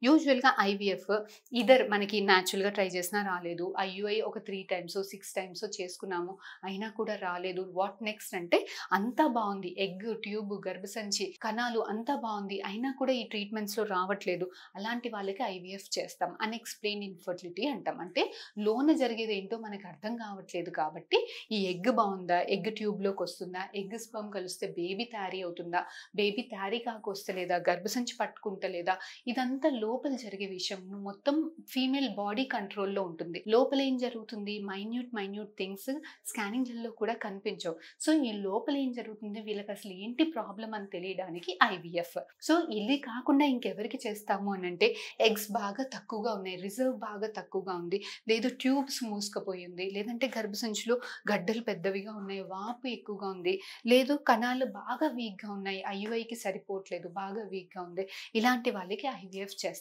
యూజువల్‌గా IVF either మనకి న్యాచురల్‌గా ట్రై చేసినా రాలేదు. ఐయూఐ ఒక 3 టైమ్సో, 6 టైమ్సో చేసుకున్నాము. అయినా కూడా రాలేదు. వాట్ నెక్స్ట్ అంటే అంతా బావుంది. ఎగ్, ట్యూబ్, గర్భసంచి, కణాలు అంతా బావుంది. అయినా కూడా ఈ ట్రీట్మెంట్స్‌లో రావట్లేదు. అలాంటి వాళ్ళకి ఐవీఎఫ్ చేస్తాం. అన్‌ఎక్స్‌ప్లెయిన్డ్ ఇన్‌ఫెర్టిలిటీ అంటాం. అంటే లోన జరిగేదేంటో మనకు అర్థం కావట్లేదు కాబట్టి ఈ ఎగ్ బావుందా? ఎగ్ ట్యూబ్‌లోకొస్తుందా? ఎగ్, స్పెర్మ్ కలిస్తే బేబీ తయారీ అవుతుందా? బేబీ తయారీ కాకొస్తలేదా? గర్భసంచి పట్టుకుంటలేదా? ఇదంతా లోపల జరిగే విషయం. మొత్తం ఫీమేల్ బాడీ కంట్రోల్‌లో ఉంటుంది. లోపల ఏం జరుగుతుంది? మైన్యూట్ థింగ్స్ స్కానింగ్‌లలో కూడా కనిపించవు. సో, ఈ లోపల ఏం జరుగుతుంది? వీళ్ళకసలు ఏంటి ప్రాబ్లమ్ అని తెలియడానికి ఐవీఎఫ్. సో, ఇది కాకుండా ఇంకెవరికి చేస్తాము అనంటే ఎగ్స్ బాగా తక్కువగా ఉన్నాయి. రిజర్వ్ బాగా తక్కువగా ఉంది. లేదు ట్యూబ్స్ మూసుకుపోయింది. లేదంటే గర్భసంచిలో గడ్డలు పెద్దవిగా ఉన్నాయి. వాపు ఎక్కువగా ఉంది. లేదు కణాలు బాగా వీక్‌గా ఉన్నాయి. ఐయూఐకి సరిపోవట్లేదు. బాగా వీక్‌గా ఉంది. ఇలాంటి వాళ్ళకి ఐవీఎఫ్ చేస్తాం.